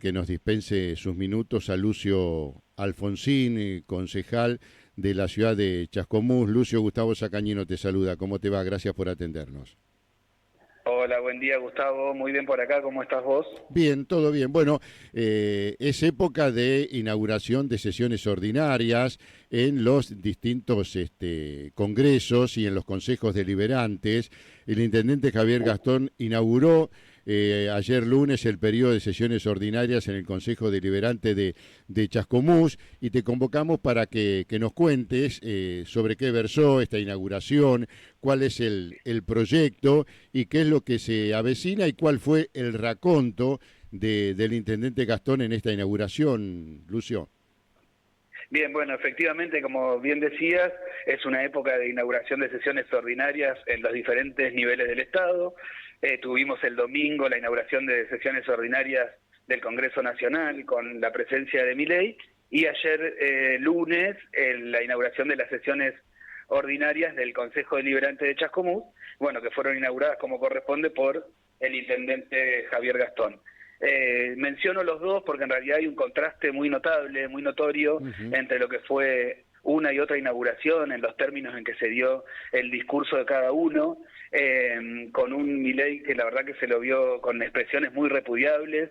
que nos dispense sus minutos a Lucio Alfonsín, concejal de la ciudad de Chascomús. Lucio, Gustavo Sacañino te saluda. ¿Cómo te va? Gracias por atendernos. Hola, buen día Gustavo, muy bien por acá, ¿cómo estás vos? Bien, todo bien. Bueno, es época de inauguración de sesiones ordinarias en los distintos congresos y en los consejos deliberantes. El intendente Javier Gastón inauguró ayer lunes el periodo de sesiones ordinarias en el Consejo Deliberante de Chascomús y te convocamos para que nos cuentes sobre qué versó esta inauguración, cuál es el proyecto y qué es lo que se avecina y cuál fue el raconto del intendente Gastón en esta inauguración, Lucio. Bien, bueno, efectivamente, como bien decías, es una época de inauguración de sesiones ordinarias en los diferentes niveles del Estado. Tuvimos el domingo la inauguración de sesiones ordinarias del Congreso Nacional con la presencia de Milei y ayer lunes la inauguración de las sesiones ordinarias del Consejo Deliberante de Chascomús, bueno, que fueron inauguradas como corresponde por el intendente Javier Gastón. Menciono los dos porque en realidad hay un contraste muy notable, muy notorio entre lo que fue una y otra inauguración en los términos en que se dio el discurso de cada uno, con un Milei que la verdad que se lo vio con expresiones muy repudiables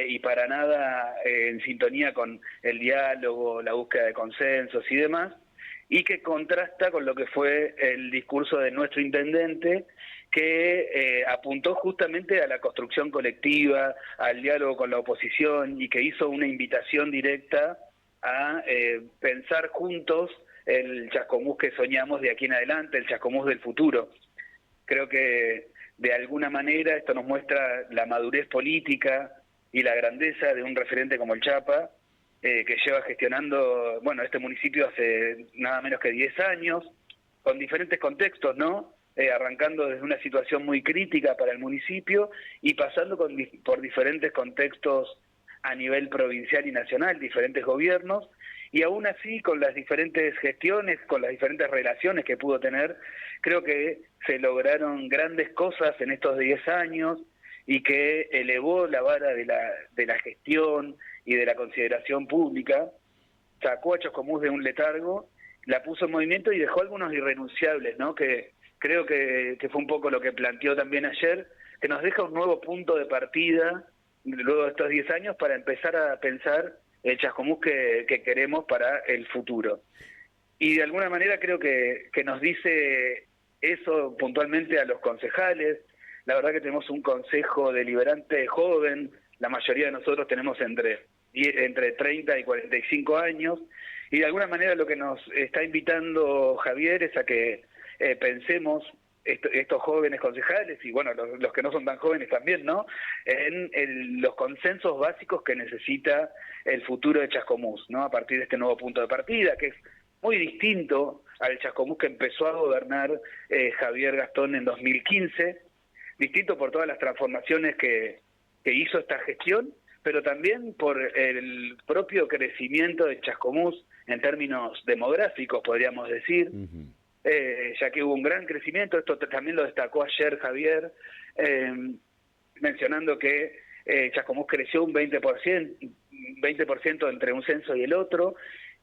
y para nada en sintonía con el diálogo, la búsqueda de consensos y demás, y que contrasta con lo que fue el discurso de nuestro intendente, que apuntó justamente a la construcción colectiva, al diálogo con la oposición y que hizo una invitación directa a pensar juntos el Chascomús que soñamos de aquí en adelante, el Chascomús del futuro. Creo que de alguna manera esto nos muestra la madurez política y la grandeza de un referente como el Chapa, que lleva gestionando, bueno, este municipio hace nada menos que 10 años, con diferentes contextos, ¿no? Arrancando desde una situación muy crítica para el municipio y pasando por diferentes contextos a nivel provincial y nacional, diferentes gobiernos, y aún así con las diferentes gestiones, con las diferentes relaciones que pudo tener, creo que se lograron grandes cosas en estos 10 años y que elevó la vara de la gestión y de la consideración pública, sacó a Chascomús de un letargo, la puso en movimiento y dejó algunos irrenunciables, ¿no? Que creo que fue un poco lo que planteó también ayer, que nos deja un nuevo punto de partida luego de estos 10 años para empezar a pensar el Chascomús que queremos para el futuro. Y de alguna manera creo que nos dice eso puntualmente a los concejales. La verdad que tenemos un consejo deliberante joven, la mayoría de nosotros tenemos entre 30 y 45 años, y de alguna manera lo que nos está invitando Javier es a que pensemos estos jóvenes concejales, y bueno, los que no son tan jóvenes también, ¿no? En los consensos básicos que necesita el futuro de Chascomús, ¿no? A partir de este nuevo punto de partida, que es muy distinto al Chascomús que empezó a gobernar Javier Gastón en 2015, distinto por todas las transformaciones que hizo esta gestión, pero también por el propio crecimiento de Chascomús en términos demográficos, podríamos decir, ya que hubo un gran crecimiento. Esto también lo destacó ayer Javier, mencionando que Chascomús creció un 20% entre un censo y el otro,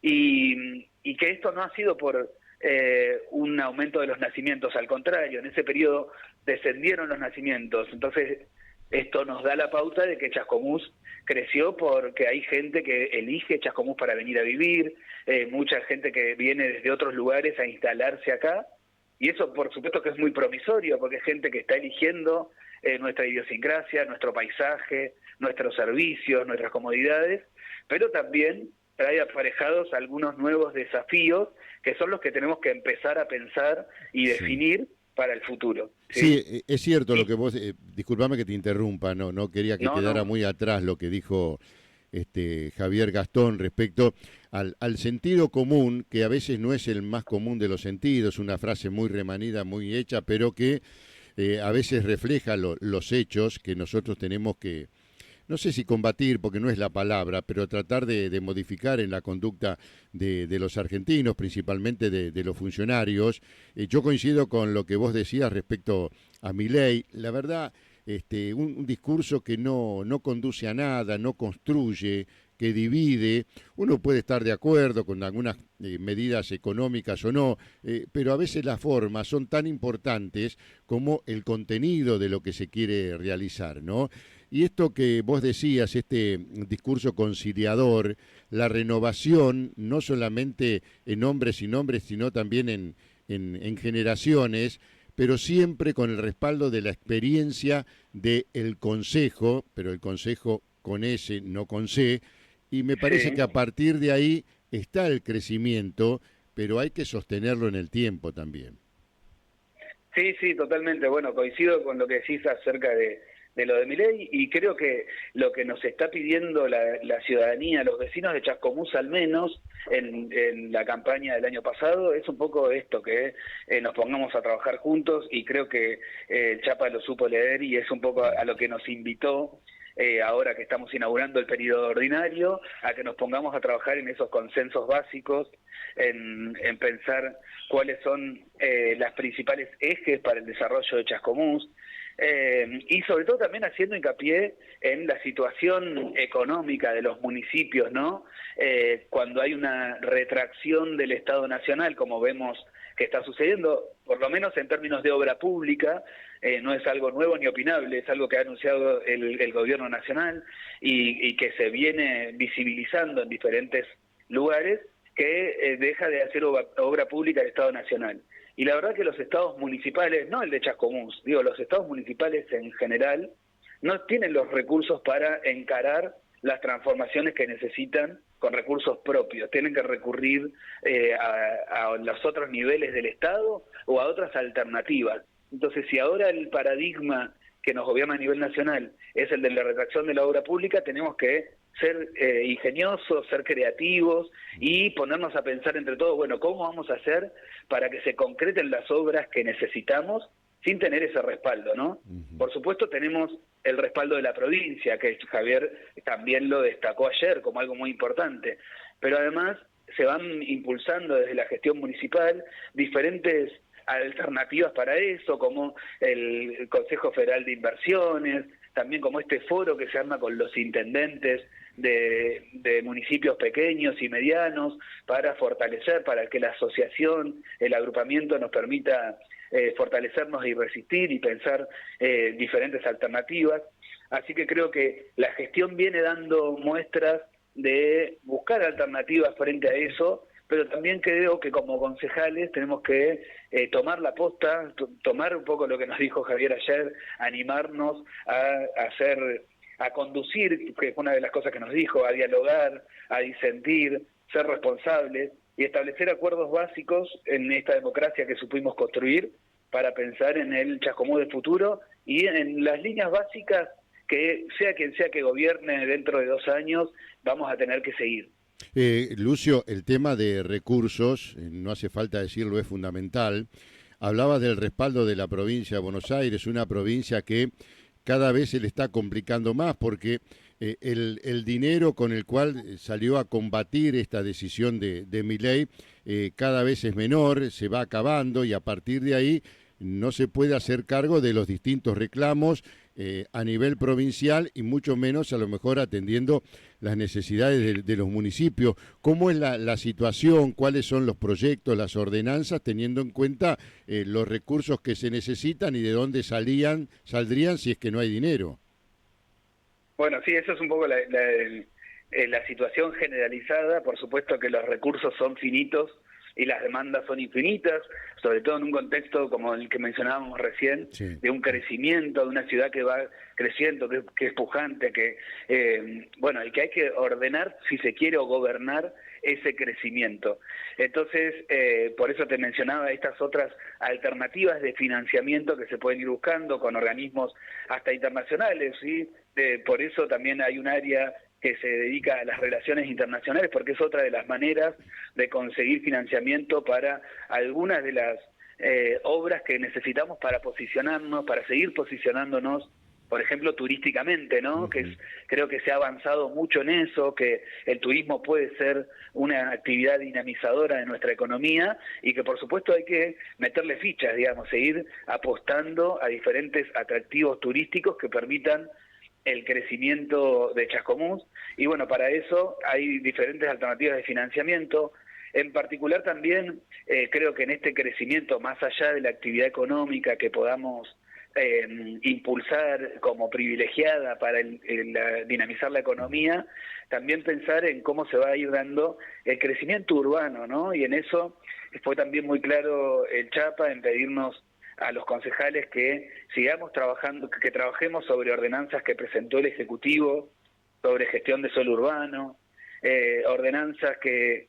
y que esto no ha sido por un aumento de los nacimientos, al contrario, en ese periodo descendieron los nacimientos. Entonces esto nos da la pauta de que Chascomús creció porque hay gente que elige Chascomús para venir a vivir, mucha gente que viene desde otros lugares a instalarse acá, y eso por supuesto que es muy promisorio, porque es gente que está eligiendo nuestra idiosincrasia, nuestro paisaje, nuestros servicios, nuestras comodidades, pero también trae aparejados algunos nuevos desafíos que son los que tenemos que empezar a pensar y definir para el futuro. Sí, es cierto lo que vos, discúlpame que te interrumpa, no quería que quedara No. muy atrás lo que dijo Javier Gastón respecto al sentido común, que a veces no es el más común de los sentidos, una frase muy remanida, muy hecha, pero que a veces refleja los hechos que nosotros tenemos que, no sé si combatir, porque no es la palabra, pero tratar de modificar en la conducta de los argentinos, principalmente de los funcionarios. Yo coincido con lo que vos decías respecto a Milei. La verdad, un discurso que no conduce a nada, no construye, que divide. Uno puede estar de acuerdo con algunas medidas económicas o no, pero a veces las formas son tan importantes como el contenido de lo que se quiere realizar, ¿no? Y esto que vos decías, este discurso conciliador, la renovación, no solamente en hombres y nombres, sino también en generaciones, pero siempre con el respaldo de la experiencia del Consejo, pero el Consejo con S, no con C, y me parece que a Sí. partir de ahí está el crecimiento, pero hay que sostenerlo en el tiempo también. Sí, sí, totalmente. Bueno, coincido con lo que decís acerca de lo de Milei y creo que lo que nos está pidiendo la ciudadanía, los vecinos de Chascomús al menos, en la campaña del año pasado, es un poco esto, que nos pongamos a trabajar juntos y creo que el Chapa lo supo leer y es un poco a lo que nos invitó. Ahora que estamos inaugurando el periodo ordinario, a que nos pongamos a trabajar en esos consensos básicos, en pensar cuáles son las principales ejes para el desarrollo de Chascomús, y sobre todo también haciendo hincapié en la situación económica de los municipios, ¿no? Cuando hay una retracción del Estado Nacional, como vemos que está sucediendo, por lo menos en términos de obra pública, no es algo nuevo ni opinable, es algo que ha anunciado el gobierno nacional y que se viene visibilizando en diferentes lugares, que deja de hacer obra pública el Estado Nacional. Y la verdad que los estados municipales, no el de Chascomús, digo, los estados municipales en general, no tienen los recursos para encarar las transformaciones que necesitan con recursos propios. Tienen que recurrir a los otros niveles del Estado o a otras alternativas. Entonces, si ahora el paradigma que nos gobierna a nivel nacional es el de la retracción de la obra pública, tenemos que ser ingeniosos, ser creativos y ponernos a pensar entre todos, bueno, ¿cómo vamos a hacer para que se concreten las obras que necesitamos sin tener ese respaldo, ¿no? Ujú. Por supuesto tenemos el respaldo de la provincia, que Javier también lo destacó ayer como algo muy importante, pero además se van impulsando desde la gestión municipal diferentes alternativas para eso, como el Consejo Federal de Inversiones, también como este foro que se arma con los intendentes de municipios pequeños y medianos para fortalecer, para que la asociación, el agrupamiento nos permita fortalecernos y resistir y pensar diferentes alternativas. Así que creo que la gestión viene dando muestras de buscar alternativas frente a eso, pero también creo que como concejales tenemos que tomar la posta, tomar un poco lo que nos dijo Javier ayer, animarnos a conducir, que es una de las cosas que nos dijo, a dialogar, a disentir, ser responsables y establecer acuerdos básicos en esta democracia que supimos construir para pensar en el Chascomús del futuro y en las líneas básicas que sea quien sea que gobierne dentro de 2 años, vamos a tener que seguir. Lucio, el tema de recursos, no hace falta decirlo, es fundamental. Hablabas del respaldo de la provincia de Buenos Aires, una provincia que cada vez se le está complicando más porque el dinero con el cual salió a combatir esta decisión de Milei cada vez es menor, se va acabando y a partir de ahí no se puede hacer cargo de los distintos reclamos a nivel provincial y mucho menos a lo mejor atendiendo las necesidades de los municipios. ¿Cómo es la situación? ¿Cuáles son los proyectos, las ordenanzas, teniendo en cuenta los recursos que se necesitan y de dónde saldrían si es que no hay dinero? Bueno, sí, eso es un poco la situación generalizada. Por supuesto que los recursos son finitos y las demandas son infinitas, sobre todo en un contexto como el que mencionábamos recién, Sí. de un crecimiento, de una ciudad que va creciendo, que es pujante, bueno, y que hay que ordenar, si se quiere, o gobernar ese crecimiento. Entonces, por eso te mencionaba estas otras alternativas de financiamiento que se pueden ir buscando con organismos hasta internacionales, ¿sí? Por eso también hay un área que se dedica a las relaciones internacionales, porque es otra de las maneras de conseguir financiamiento para algunas de las obras que necesitamos para posicionarnos, para seguir posicionándonos por ejemplo, turísticamente, ¿no? Ujú. Creo que se ha avanzado mucho en eso, que el turismo puede ser una actividad dinamizadora de nuestra economía y que por supuesto hay que meterle fichas, digamos, seguir apostando a diferentes atractivos turísticos que permitan el crecimiento de Chascomús. Y bueno, para eso hay diferentes alternativas de financiamiento. En particular también creo que en este crecimiento, más allá de la actividad económica que podamos impulsar como privilegiada para dinamizar la economía, también pensar en cómo se va a ir dando el crecimiento urbano, ¿no? Y en eso fue también muy claro el Chapa en pedirnos a los concejales que sigamos trabajando, que trabajemos sobre ordenanzas que presentó el Ejecutivo sobre gestión de suelo urbano, ordenanzas que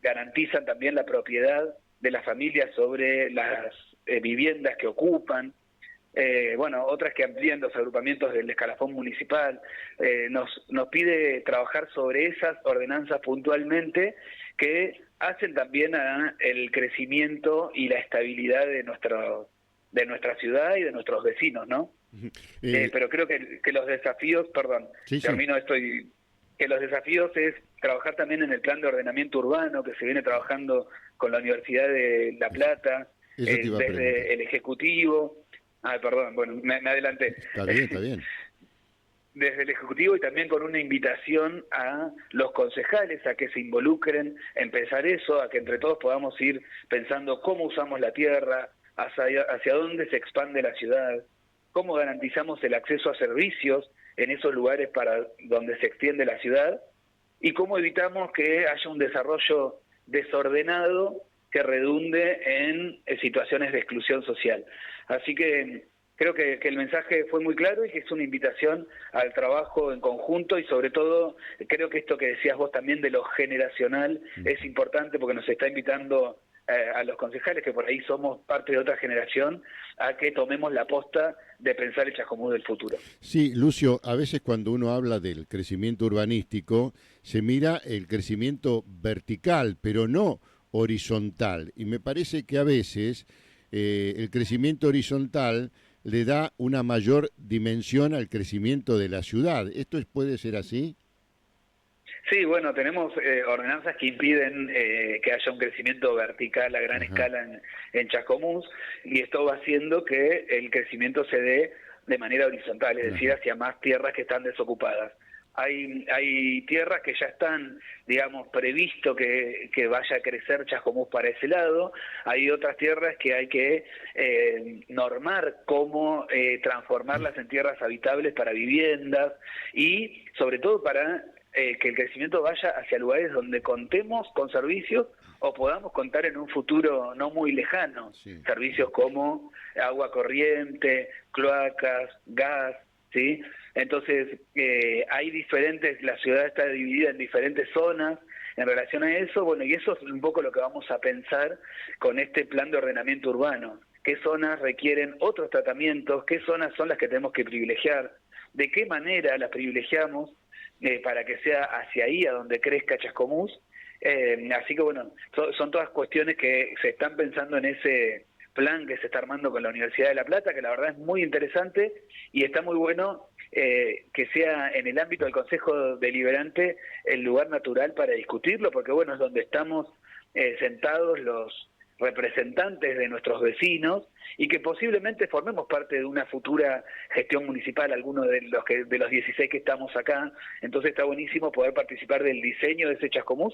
garantizan también la propiedad de las familias sobre las viviendas que ocupan, bueno, otras que amplían los agrupamientos del escalafón municipal. Nos pide trabajar sobre esas ordenanzas puntualmente que hacen también a el crecimiento y la estabilidad de nuestra ciudad y de nuestros vecinos, ¿no? Ujú. Pero creo que los desafíos, perdón, Sí, sí, termino esto que los desafíos es trabajar también en el plan de ordenamiento urbano que se viene trabajando con la Universidad de La Plata, eso te iba a preguntar. desde el Ejecutivo. Ah, perdón, bueno, me adelanté. Está bien, está bien. Desde el Ejecutivo y también con una invitación a los concejales a que se involucren, a empezar eso, a que entre todos podamos ir pensando cómo usamos la tierra, hacia dónde se expande la ciudad, cómo garantizamos el acceso a servicios en esos lugares para donde se extiende la ciudad y cómo evitamos que haya un desarrollo desordenado que redunde en situaciones de exclusión social. Así que creo que el mensaje fue muy claro y que es una invitación al trabajo en conjunto y sobre todo creo que esto que decías vos también de lo generacional es importante porque nos está invitando a los concejales que por ahí somos parte de otra generación a que tomemos la posta de pensar el Chascomús del futuro. Sí, Lucio, a veces cuando uno habla del crecimiento urbanístico, se mira el crecimiento vertical, pero no horizontal. Y me parece que a veces el crecimiento horizontal le da una mayor dimensión al crecimiento de la ciudad. ¿Puede ser así? Sí, bueno, tenemos ordenanzas que impiden que haya un crecimiento vertical a gran Ajá, escala en Chascomús y esto va haciendo que el crecimiento se dé de manera horizontal, es decir, ajá. hacia más tierras que están desocupadas. Hay tierras que ya están, digamos, previsto que vaya a crecer Chascomús para ese lado, hay otras tierras que hay que normar cómo transformarlas en tierras habitables para viviendas y sobre todo para que el crecimiento vaya hacia lugares donde contemos con servicios o podamos contar en un futuro no muy lejano, Sí. servicios como agua corriente, cloacas, gas, ¿sí? Entonces, la ciudad está dividida en diferentes zonas en relación a eso, bueno, y eso es un poco lo que vamos a pensar con este plan de ordenamiento urbano. ¿Qué zonas requieren otros tratamientos? ¿Qué zonas son las que tenemos que privilegiar? ¿De qué manera las privilegiamos para que sea hacia ahí a donde crezca Chascomús? Así que bueno, son todas cuestiones que se están pensando en ese plan que se está armando con la Universidad de La Plata, que la verdad es muy interesante y está muy bueno que sea en el ámbito del Consejo Deliberante el lugar natural para discutirlo, porque bueno, es donde estamos sentados los representantes de nuestros vecinos y que posiblemente formemos parte de una futura gestión municipal, algunos de los 16 que estamos acá. Entonces está buenísimo poder participar del diseño de ese Chascomús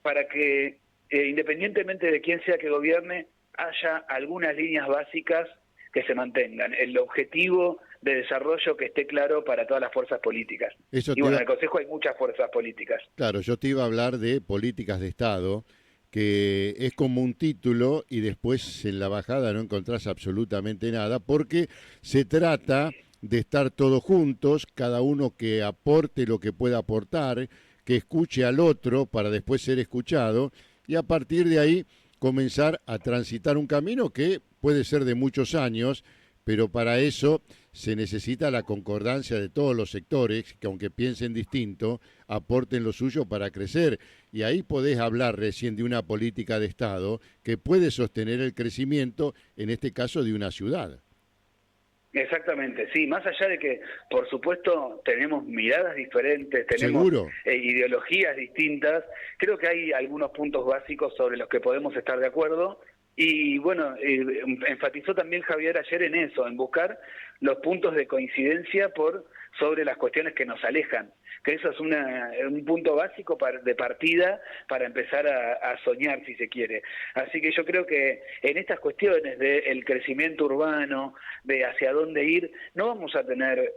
para que, independientemente de quién sea que gobierne, haya algunas líneas básicas que se mantengan, el objetivo de desarrollo que esté claro para todas las fuerzas políticas. Eso Y te bueno, iba, en el Consejo hay muchas fuerzas políticas. claro, yo te iba a hablar de políticas de Estado, que es como un título y después en la bajada no encontrás absolutamente nada, porque se trata de estar todos juntos, cada uno que aporte lo que pueda aportar, que escuche al otro para después ser escuchado, y a partir de ahí comenzar a transitar un camino que puede ser de muchos años, pero para eso se necesita la concordancia de todos los sectores, que aunque piensen distinto, aporten lo suyo para crecer. Y ahí podés hablar recién de una política de Estado que puede sostener el crecimiento, en este caso de una ciudad. Exactamente, sí, más allá de que, por supuesto, tenemos miradas diferentes, tenemos Seguro. ideologías distintas, creo que hay algunos puntos básicos sobre los que podemos estar de acuerdo. Y bueno, enfatizó también Javier ayer en eso, en buscar los puntos de coincidencia sobre las cuestiones que nos alejan, que eso es un punto básico de partida para empezar a soñar, si se quiere. Así que yo creo que en estas cuestiones del crecimiento urbano, de hacia dónde ir, no vamos a tener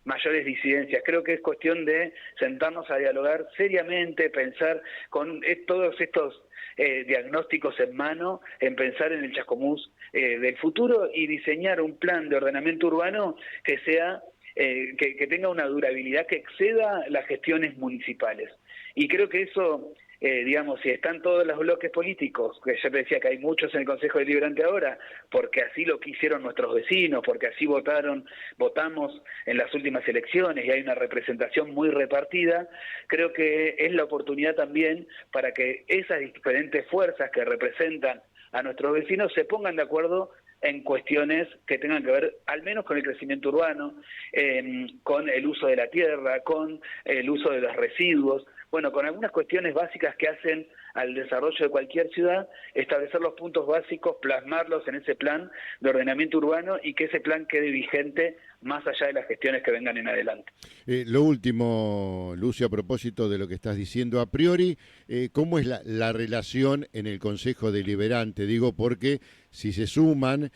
mayores disidencias. Creo que es cuestión de sentarnos a dialogar seriamente, pensar con todos estos diagnósticos en mano, en pensar en el Chascomús del futuro y diseñar un plan de ordenamiento urbano que sea que tenga una durabilidad que exceda las gestiones municipales. Y creo que eso, digamos, si están todos los bloques políticos, que yo te decía que hay muchos en el Consejo Deliberante ahora, porque así lo quisieron nuestros vecinos, porque así votamos en las últimas elecciones y hay una representación muy repartida, creo que es la oportunidad también para que esas diferentes fuerzas que representan a nuestros vecinos se pongan de acuerdo en cuestiones que tengan que ver al menos con el crecimiento urbano, con el uso de la tierra, con el uso de los residuos, bueno, con algunas cuestiones básicas que hacen al desarrollo de cualquier ciudad, establecer los puntos básicos, plasmarlos en ese plan de ordenamiento urbano y que ese plan quede vigente más allá de las gestiones que vengan en adelante. Lo último, Lucio, a propósito de lo que estás diciendo, a priori, ¿cómo es la relación en el Consejo Deliberante? Digo, porque si se suman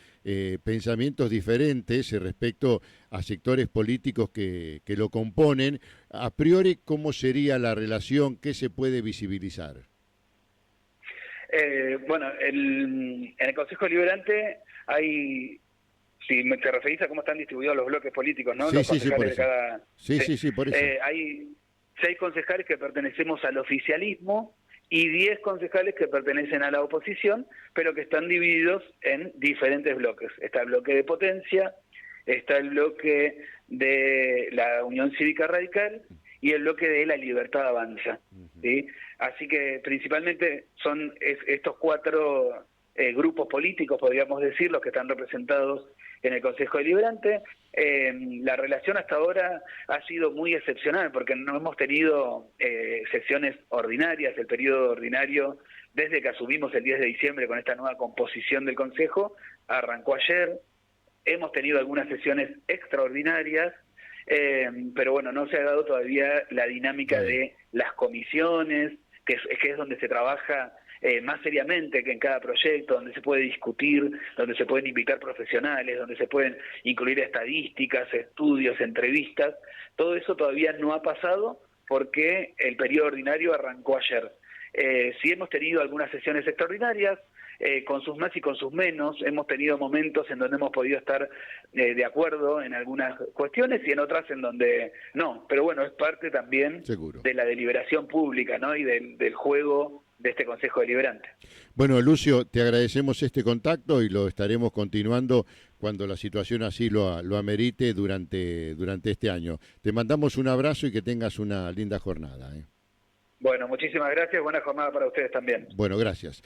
pensamientos diferentes respecto a sectores políticos que lo componen, a priori, ¿cómo sería la relación? ¿Qué se puede visibilizar? Bueno, en el Consejo Deliberante hay, si te referís a cómo están distribuidos los bloques políticos, ¿no? Sí, Los sí, sí, por concejales de eso. cada... Sí, por eso. Hay 6 concejales que pertenecemos al oficialismo y 10 concejales que pertenecen a la oposición, pero que están divididos en diferentes bloques. Está el bloque de Potencia, está el bloque de la Unión Cívica Radical y el bloque de la Libertad Avanza, ¿sí? Así que principalmente son estos 4 grupos políticos, podríamos decir, los que están representados en el Consejo Deliberante. La relación hasta ahora ha sido muy excepcional porque no hemos tenido sesiones ordinarias. El periodo ordinario, desde que asumimos el 10 de diciembre con esta nueva composición del Consejo, arrancó ayer. Hemos tenido algunas sesiones extraordinarias, pero bueno, no se ha dado todavía la dinámica de las comisiones, que es donde se trabaja más seriamente que en cada proyecto, donde se puede discutir, donde se pueden invitar profesionales, donde se pueden incluir estadísticas, estudios, entrevistas. Todo eso todavía no ha pasado porque el periodo ordinario arrancó ayer. Sí hemos tenido algunas sesiones extraordinarias, con sus más y con sus menos. Hemos tenido momentos en donde hemos podido estar de acuerdo en algunas cuestiones y en otras en donde no. Pero bueno, es parte también Seguro. de la deliberación pública, ¿no? Y del juego de este Consejo Deliberante. Bueno, Lucio, te agradecemos este contacto y lo estaremos continuando cuando la situación así lo amerite durante este año. Te mandamos un abrazo y que tengas una linda jornada. Bueno, muchísimas gracias. Buena jornada para ustedes también. Bueno, gracias.